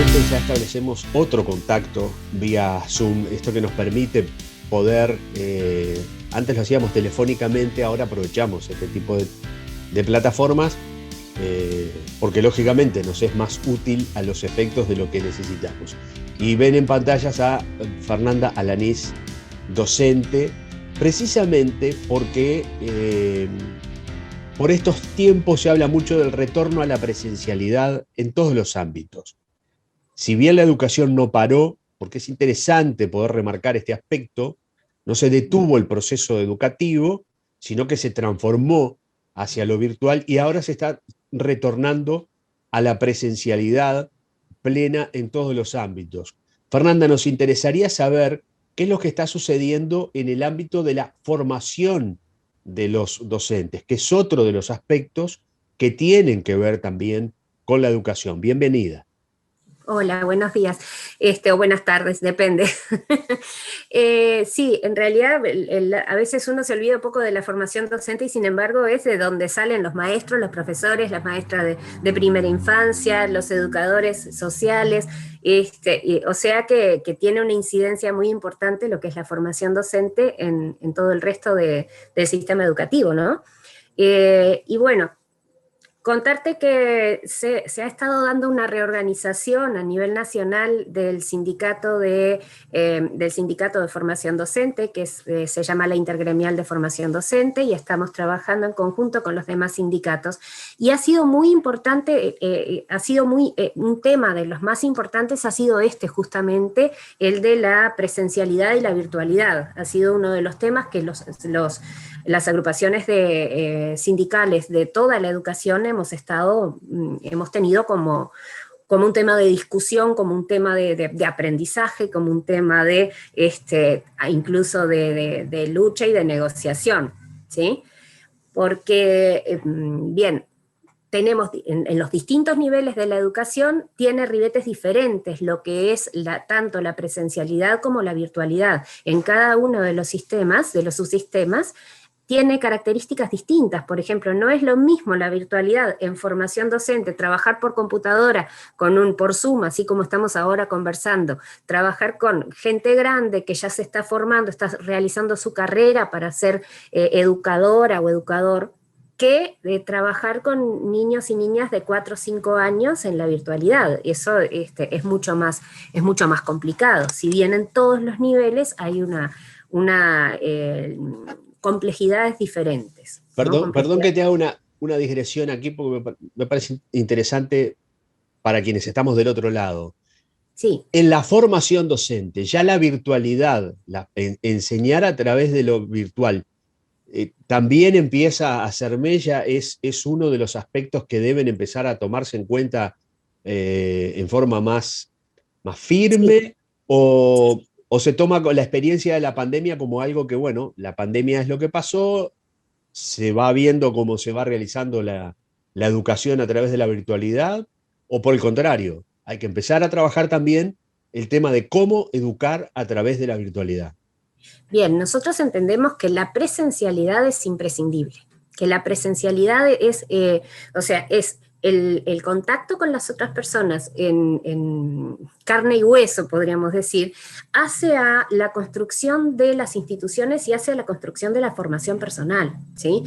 nuevamente ya establecemos otro contacto vía Zoom, esto que nos permite poder, antes lo hacíamos telefónicamente, ahora aprovechamos este tipo de plataformas porque lógicamente nos es más útil a los efectos de lo que necesitamos. Y ven en pantallas a Fernanda Alanís, docente, precisamente porque por estos tiempos se habla mucho del retorno a la presencialidad en todos los ámbitos. Si bien la educación no paró, porque es interesante poder remarcar este aspecto, no se detuvo el proceso educativo, sino que se transformó hacia lo virtual y ahora se está retornando a la presencialidad plena en todos los ámbitos. Fernanda, nos interesaría saber qué es lo que está sucediendo en el ámbito de la formación de los docentes, que es otro de los aspectos que tienen que ver también con la educación. Bienvenida. Hola, buenos días, o buenas tardes, depende. Sí, en realidad a veces uno se olvida un poco de la formación docente y sin embargo es de donde salen los maestros, los profesores, las maestras de primera infancia, los educadores sociales, o sea que tiene una incidencia muy importante lo que es la formación docente en todo el resto del sistema educativo, ¿no? Y bueno, contarte que se ha estado dando una reorganización a nivel nacional del sindicato de formación docente, que se llama la Intergremial de Formación Docente, y estamos trabajando en conjunto con los demás sindicatos. Y ha sido muy importante, un tema de los más importantes ha sido justamente, el de la presencialidad y la virtualidad. Ha sido uno de los temas que las agrupaciones sindicales de toda la educación hemos tenido como un tema de discusión, como un tema de aprendizaje, como un tema incluso de lucha y de negociación, ¿sí? Porque, bien, tenemos en los distintos niveles de la educación, tiene ribetes diferentes, lo que es tanto la presencialidad como la virtualidad. En cada uno de los sistemas, de los subsistemas, tiene características distintas. Por ejemplo, no es lo mismo la virtualidad en formación docente, trabajar por computadora, por Zoom, así como estamos ahora conversando, trabajar con gente grande que ya se está formando, está realizando su carrera para ser educadora o educador, que trabajar con niños y niñas de 4 o 5 años en la virtualidad. Eso es mucho más complicado. Si bien en todos los niveles hay complejidades diferentes, ¿no? Perdón que te haga una digresión aquí porque me parece interesante para quienes estamos del otro lado. Sí. En la formación docente, ya la virtualidad, enseñar a través de lo virtual, también empieza a ser mella, es uno de los aspectos que deben empezar a tomarse en cuenta en forma más firme, Sí. o se toma con la experiencia de la pandemia como algo que, bueno, la pandemia es lo que pasó, se va viendo cómo se va realizando la educación a través de la virtualidad, o por el contrario, hay que empezar a trabajar también el tema de cómo educar a través de la virtualidad. Bien, nosotros entendemos que la presencialidad es imprescindible, que la presencialidad es el contacto con las otras personas en carne y hueso, podríamos decir, hace a la construcción de las instituciones y hace a la construcción de la formación personal, ¿sí?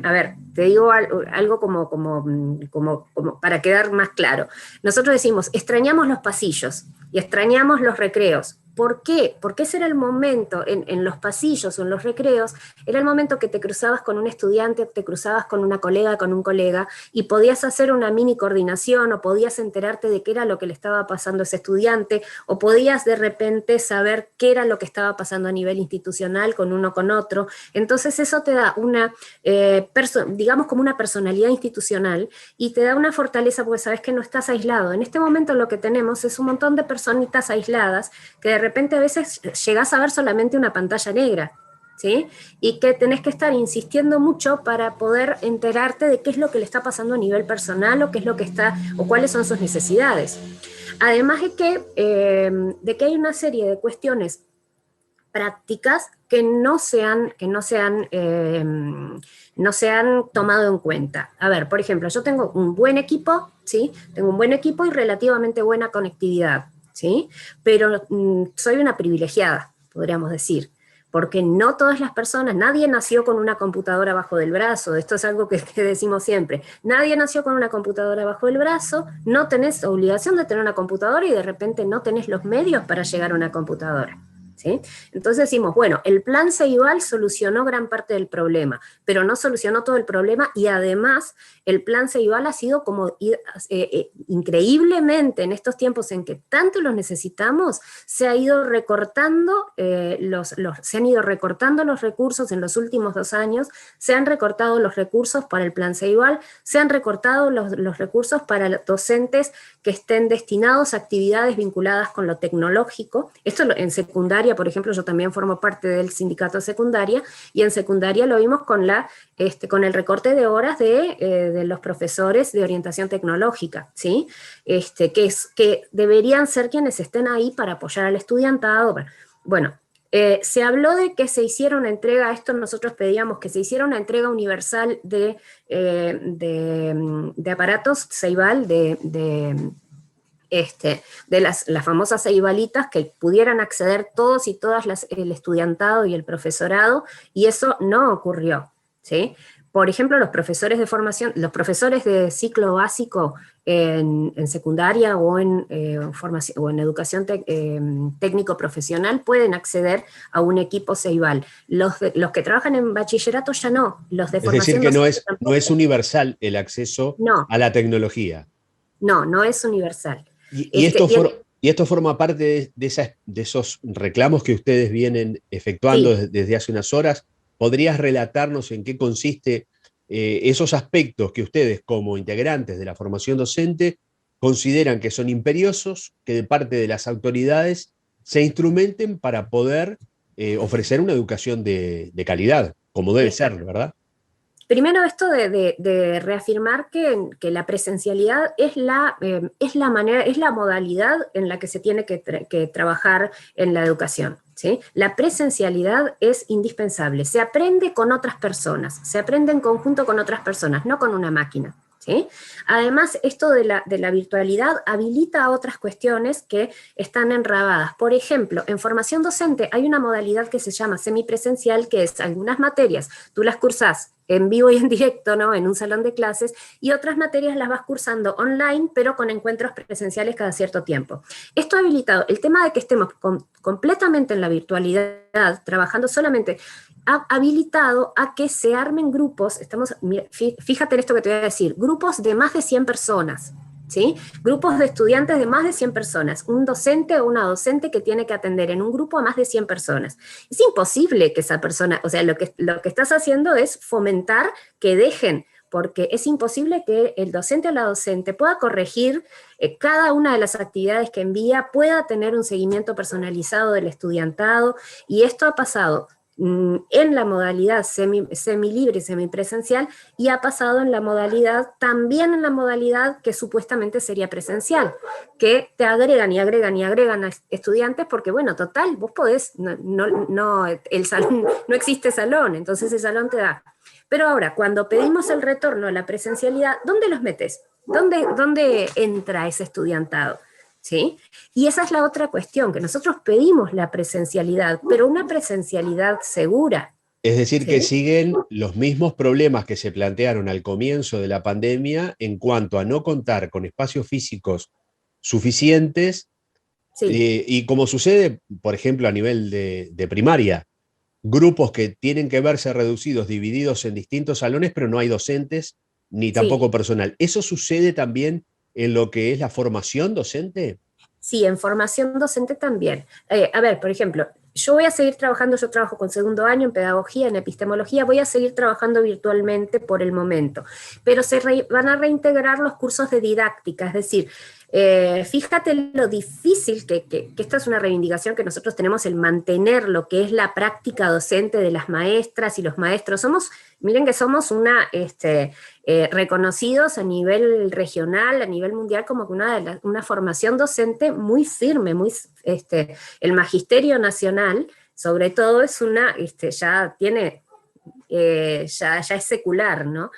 A ver, te digo algo como para quedar más claro. Nosotros decimos, extrañamos los pasillos y extrañamos los recreos. ¿Por qué? Porque ese era el momento, en los pasillos o en los recreos, era el momento que te cruzabas con un estudiante, te cruzabas con una colega, con un colega, y podías hacer una mini coordinación, o podías enterarte de qué era lo que le estaba pasando a ese estudiante, o podías de repente saber qué era lo que estaba pasando a nivel institucional con uno con otro. Entonces eso te da digamos como una personalidad institucional, y te da una fortaleza porque sabes que no estás aislado. En este momento lo que tenemos es un montón de personitas aisladas que de repente a veces llegás a ver solamente una pantalla negra, ¿sí? Y que tenés que estar insistiendo mucho para poder enterarte de qué es lo que le está pasando a nivel personal, o cuáles son sus necesidades. Además de que hay una serie de cuestiones prácticas que no se han tomado en cuenta. A ver, por ejemplo, yo tengo un buen equipo, ¿sí? Tengo un buen equipo y relativamente buena conectividad, ¿sí? Pero soy una privilegiada, podríamos decir, porque no todas las personas, nadie nació con una computadora bajo del brazo, esto es algo que decimos siempre, nadie nació con una computadora bajo el brazo, no tenés obligación de tener una computadora y de repente no tenés los medios para llegar a una computadora. ¿Sí? Entonces decimos, bueno, el plan Ceibal solucionó gran parte del problema, pero no solucionó todo el problema y además el plan Ceibal ha sido como increíblemente en estos tiempos en que tanto los necesitamos, se ha ido recortando se han ido recortando los recursos en los últimos 2 años, se han recortado los recursos para el plan Ceibal, se han recortado los recursos para docentes que estén destinados a actividades vinculadas con lo tecnológico. Esto en secundaria, por ejemplo, yo también formo parte del sindicato de secundaria, y en secundaria lo vimos con el recorte de horas de los profesores de orientación tecnológica, ¿sí? Que deberían ser quienes estén ahí para apoyar al estudiantado. Bueno, se habló de que se hiciera una entrega, esto nosotros pedíamos que se hiciera una entrega universal de aparatos Ceibal, de las famosas ceibalitas, que pudieran acceder todos y todas el estudiantado y el profesorado, y eso no ocurrió, ¿sí? Por ejemplo, los profesores de formación, los profesores de ciclo básico en secundaria o en educación técnico profesional pueden acceder a un equipo Ceibal. Los que trabajan en bachillerato ya no, los de Es decir, formación que docente no es universal el acceso no, a la tecnología. no es universal. Y esto forma parte de esos reclamos que ustedes vienen efectuando Sí. desde hace unas horas. ¿Podrías relatarnos en qué consiste esos aspectos que ustedes, como integrantes de la formación docente, consideran que son imperiosos, que de parte de las autoridades se instrumenten para poder ofrecer una educación de calidad, como debe ser, ¿verdad? Primero, esto de reafirmar que la presencialidad es la modalidad en la que se tiene que trabajar en la educación, ¿sí? La presencialidad es indispensable. Se aprende con otras personas, se aprende en conjunto con otras personas, no con una máquina, ¿sí? Además, esto de la virtualidad habilita a otras cuestiones que están enrabadas. Por ejemplo, en formación docente hay una modalidad que se llama semipresencial, que es algunas materias, tú las cursás en vivo y en directo, ¿no? En un salón de clases, y otras materias las vas cursando online, pero con encuentros presenciales cada cierto tiempo. Esto ha habilitado el tema de que estemos completamente en la virtualidad, trabajando solamente, ha habilitado a que se armen grupos, fíjate en esto que te voy a decir, grupos de más de 100 personas, ¿sí? Grupos de estudiantes de más de 100 personas, un docente o una docente que tiene que atender en un grupo a más de 100 personas. Es imposible que esa persona, o sea, lo que estás haciendo es fomentar que dejen, porque es imposible que el docente o la docente pueda corregir cada una de las actividades que envía, pueda tener un seguimiento personalizado del estudiantado, y esto ha pasado en la modalidad semilibre y semipresencial, y ha pasado también en la modalidad que supuestamente sería presencial, que te agregan y agregan y agregan a estudiantes, porque bueno, total, vos podés, el salón, no existe salón, entonces el salón te da. Pero ahora, cuando pedimos el retorno a la presencialidad, ¿dónde los metes? ¿Dónde entra ese estudiantado? ¿Sí? Y esa es la otra cuestión, que nosotros pedimos la presencialidad, pero una presencialidad segura. Es decir, ¿Sí? que siguen los mismos problemas que se plantearon al comienzo de la pandemia en cuanto a no contar con espacios físicos suficientes, Sí. y como sucede, por ejemplo, a nivel de primaria, grupos que tienen que verse reducidos, divididos en distintos salones, pero no hay docentes ni Sí. tampoco personal. ¿Eso sucede también en lo que es la formación docente? Sí, en formación docente también. A ver, por ejemplo, yo trabajo con segundo año en pedagogía, en epistemología, voy a seguir trabajando virtualmente por el momento, pero van a reintegrar los cursos de didáctica, es decir, fíjate lo difícil que esta es una reivindicación que nosotros tenemos, el mantener lo que es la práctica docente de las maestras y los maestros. Miren que somos reconocidos a nivel regional, a nivel mundial, como una formación docente muy firme, el Magisterio Nacional, sobre todo es ya tiene, ya es secular, ¿no?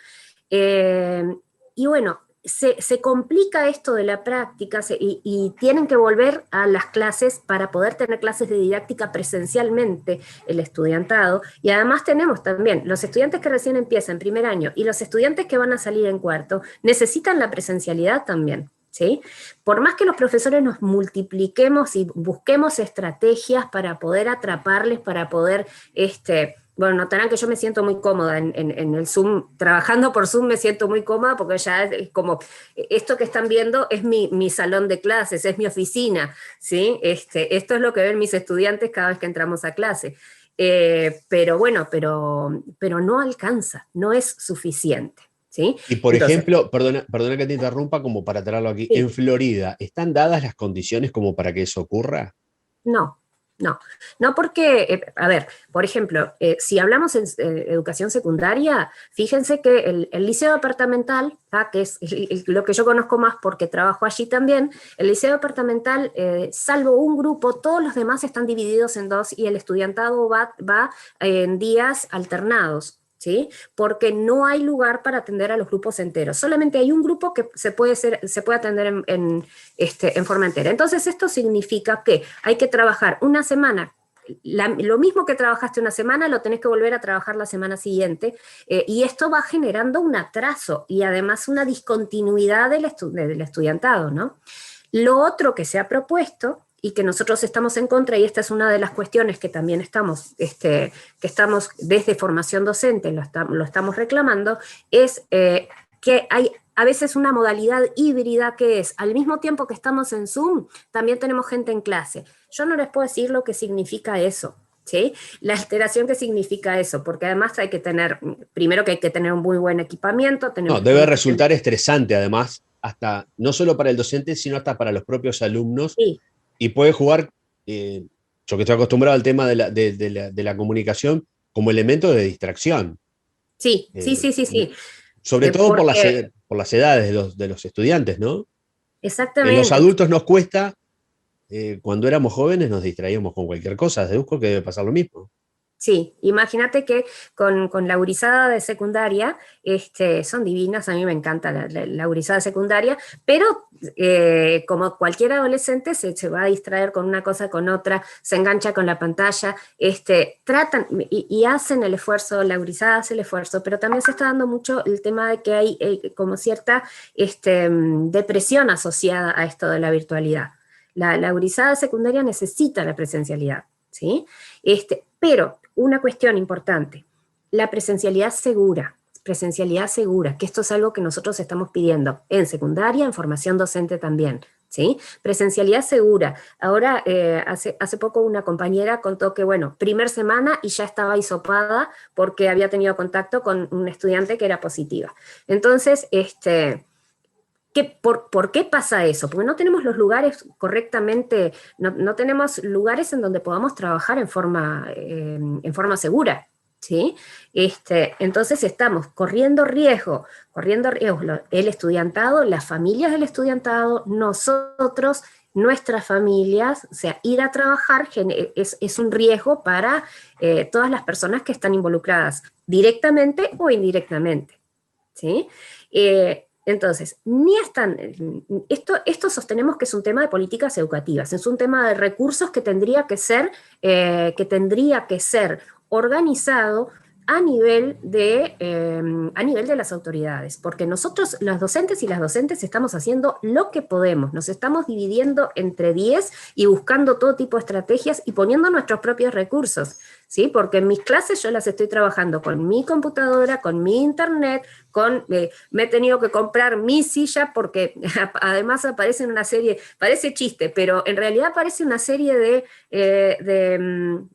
Y bueno, se complica esto de la práctica y tienen que volver a las clases para poder tener clases de didáctica presencialmente el estudiantado. Y además tenemos también los estudiantes que recién empiezan primer año y los estudiantes que van a salir en cuarto, necesitan la presencialidad también. ¿Sí? Por más que los profesores nos multipliquemos y busquemos estrategias para poder atraparles, para poder, bueno, notarán que yo me siento muy cómoda en el Zoom, trabajando por Zoom me siento muy cómoda porque ya es como, esto que están viendo es mi salón de clases, es mi oficina, ¿sí? Esto es lo que ven mis estudiantes cada vez que entramos a clase. Pero bueno, pero no alcanza, no es suficiente. ¿Sí? Y por Entonces, ejemplo, perdona que te interrumpa, como para traerlo aquí, sí, en Florida, ¿están dadas las condiciones como para que eso ocurra? no, no porque, a ver, por ejemplo, si hablamos en educación secundaria, fíjense que el liceo departamental, que es lo que yo conozco más porque trabajo allí también, el liceo departamental, salvo un grupo, todos los demás están divididos en dos y el estudiantado va en días alternados. ¿Sí? Porque no hay lugar para atender a los grupos enteros. Solamente hay un grupo que se puede atender en forma entera. Entonces, esto significa que hay que trabajar una semana. Lo mismo que trabajaste una semana, lo tenés que volver a trabajar la semana siguiente, y esto va generando un atraso y además una discontinuidad del estudiantado, ¿no? Lo otro que se ha propuesto y que nosotros estamos en contra, y esta es una de las cuestiones que también estamos desde formación docente, lo estamos reclamando, es que hay a veces una modalidad híbrida que es, al mismo tiempo que estamos en Zoom, también tenemos gente en clase. Yo no les puedo decir lo que significa eso, ¿sí? La alteración que significa eso, porque además hay que tener, primero que hay que tener un muy buen equipamiento. No, debe resultar estresante además, hasta no solo para el docente, sino hasta para los propios alumnos. Sí. Y puede jugar, yo que estoy acostumbrado al tema de la comunicación, como elemento de distracción. Sí, sí, sí, sí, sí. Sobre todo Porque, por las edades de los estudiantes, ¿no? Los exactamente. adultos nos cuesta, cuando éramos jóvenes nos distraíamos con cualquier cosa, deduzco que debe pasar lo mismo. Sí, imagínate que con la gurizada de secundaria, son divinas, a mí me encanta la gurizada secundaria, pero como cualquier adolescente se va a distraer con una cosa, con otra, se engancha con la pantalla, tratan y hacen el esfuerzo, la gurizada hace el esfuerzo, pero también se está dando mucho el tema de que hay como cierta depresión asociada a esto de la virtualidad. La gurizada secundaria necesita la presencialidad, ¿sí? Pero una cuestión importante, la presencialidad segura, que esto es algo que nosotros estamos pidiendo en secundaria, en formación docente también, ¿sí? Presencialidad segura. Ahora, hace poco una compañera contó que, bueno, primer semana y ya estaba hisopada porque había tenido contacto con un estudiante que era positiva. Entonces, ¿por qué pasa eso? Porque no tenemos los lugares correctamente, no tenemos lugares en donde podamos trabajar en forma segura, ¿sí? Entonces estamos corriendo riesgo el estudiantado, las familias del estudiantado, nosotros, nuestras familias, o sea, ir a trabajar es un riesgo para todas las personas que están involucradas, directamente o indirectamente, ¿sí? Entonces, esto sostenemos que es un tema de políticas educativas, es un tema de recursos que tendría que ser organizado a nivel de las autoridades, porque nosotros, los docentes y las docentes, estamos haciendo lo que podemos, nos estamos dividiendo entre 10 y buscando todo tipo de estrategias y poniendo nuestros propios recursos, ¿sí? Porque en mis clases yo las estoy trabajando con mi computadora, con mi internet, me he tenido que comprar mi silla porque además aparece en una serie, parece chiste, pero en realidad aparece una serie No,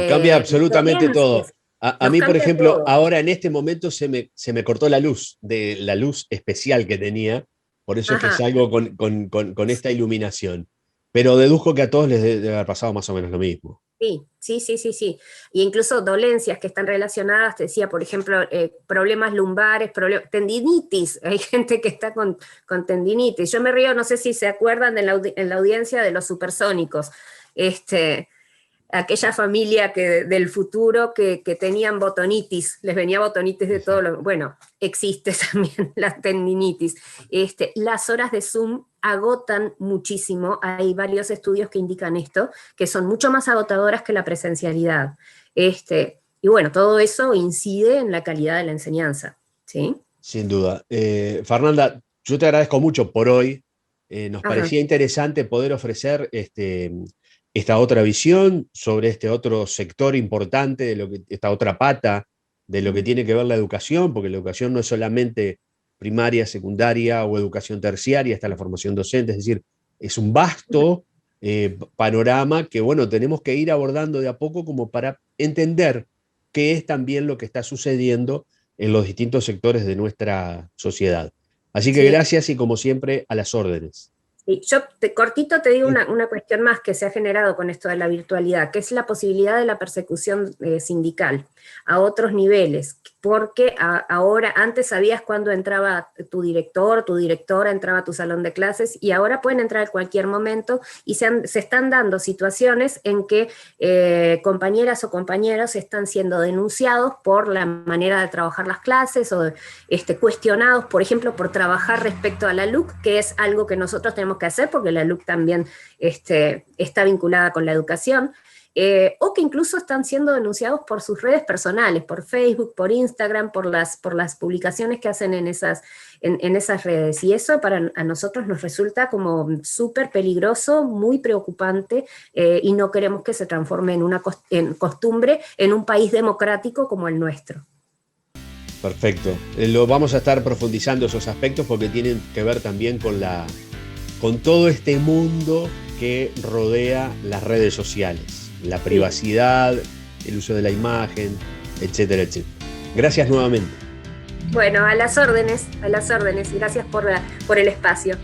cambia de absolutamente problemas. todo. A Nos mí, por cambia ejemplo, todo. ahora en este momento se me cortó la luz, de la luz especial que tenía, por eso es que Ajá. salgo con esta iluminación. Pero deduzco que a todos les debe haber pasado más o menos lo mismo. Sí, sí, sí, sí, sí. Y incluso dolencias que están relacionadas, te decía, por ejemplo, problemas lumbares, tendinitis. Hay gente que está con tendinitis. Yo me río, no sé si se acuerdan en la audiencia de los supersónicos. Este, aquella familia del futuro que tenían botonitis, les venía botonitis de todo lo... Bueno, existe también la tendinitis. Las horas de Zoom agotan muchísimo, hay varios estudios que indican esto, que son mucho más agotadoras que la presencialidad. Y bueno, todo eso incide en la calidad de la enseñanza, ¿sí? Sin duda. Fernanda, yo te agradezco mucho por hoy. Nos Ajá. parecía interesante poder ofrecer esta otra visión sobre este otro sector importante, esta otra pata de lo que tiene que ver la educación, porque la educación no es solamente primaria, secundaria o educación terciaria, está la formación docente, es decir, es un vasto panorama que, bueno, tenemos que ir abordando de a poco como para entender qué es también lo que está sucediendo en los distintos sectores de nuestra sociedad. Así que Sí. gracias y como siempre a las órdenes. Sí, yo cortito te digo Sí. una cuestión más que se ha generado con esto de la virtualidad, que es la posibilidad de la persecución sindical a otros niveles, porque ahora, antes sabías cuándo entraba tu director, tu directora, entraba a tu salón de clases, y ahora pueden entrar en cualquier momento, y se están dando situaciones en que compañeras o compañeros están siendo denunciados por la manera de trabajar las clases, o cuestionados, por ejemplo, por trabajar respecto a la LUC, que es algo que nosotros tenemos que hacer, porque la LUC también está vinculada con la educación, o que incluso están siendo denunciados por sus redes personales, por Facebook, por Instagram, por las publicaciones que hacen en esas redes. Y eso a nosotros nos resulta como súper peligroso, muy preocupante, y no queremos que se transforme en costumbre en un país democrático como el nuestro. Perfecto. Lo vamos a estar profundizando esos aspectos porque tienen que ver también con todo este mundo que rodea las redes sociales, la privacidad, el uso de la imagen, etcétera, etcétera. Gracias nuevamente. Bueno, a las órdenes, y gracias por el espacio.